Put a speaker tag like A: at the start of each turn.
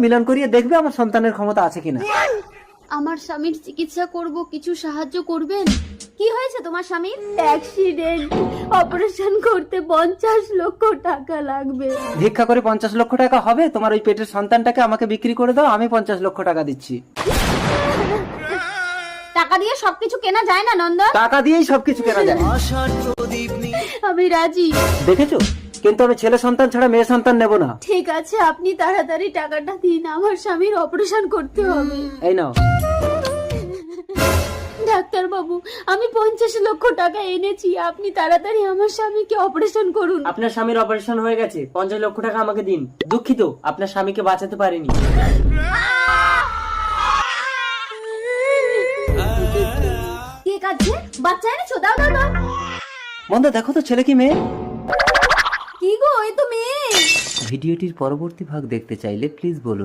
A: মিলন করিয়ে দেখবে আমার সন্তানের ক্ষমতা আছে কিনা।
B: আমার স্বামীর চিকিৎসা করব, কিছু সাহায্য করবেন? কি হয়েছে তোমার স্বামীর? অ্যাক্সিডেন্ট, অপারেশন করতে 50 লক্ষ টাকা লাগবে।
A: ভিক্ষা করে 50 লক্ষ টাকা হবে? তোমার ওই পেটের সন্তানটাকে আমাকে বিক্রি করে দাও, আমি 50 লক্ষ টাকা দিচ্ছি।
B: টাকা দিয়ে সবকিছু কেনা যায় না নন্দন।
A: টাকা দিয়েই সবকিছু কেনা যায়।
B: আমি রাজি।
A: দেখেছো, কিন্তু আমি ছেলে সন্তান ছাড়া মেয়ে সন্তান নেব না।
B: ঠিক আছে, আপনি তাড়াতাড়ি টাকাটা দিন, আমার স্বামীর অপারেশন করতে হবে।
A: এই নাও।
B: ডাক্তার বাবু, আমি 50 লক্ষ টাকা এনেছি, আপনি তাড়াতাড়ি আমার স্বামীকে অপারেশন করুন।
A: আপনার স্বামীর অপারেশন হয়ে গেছে, 50 লক্ষ টাকা আমাকে দিন। দুঃখিত, আপনার স্বামীকে বাঁচাতে পারিনি।
B: কে কাঁদছে? বাচ্চা এনেছো? দাও দাও দাও।
A: বন্ধু দেখো তো ছেলে কি মেয়ে।
B: কি গো, এ তো মেয়ে।
A: ভিডিওটির পরবর্তী ভাগ দেখতে চাইলে প্লিজ বলুন।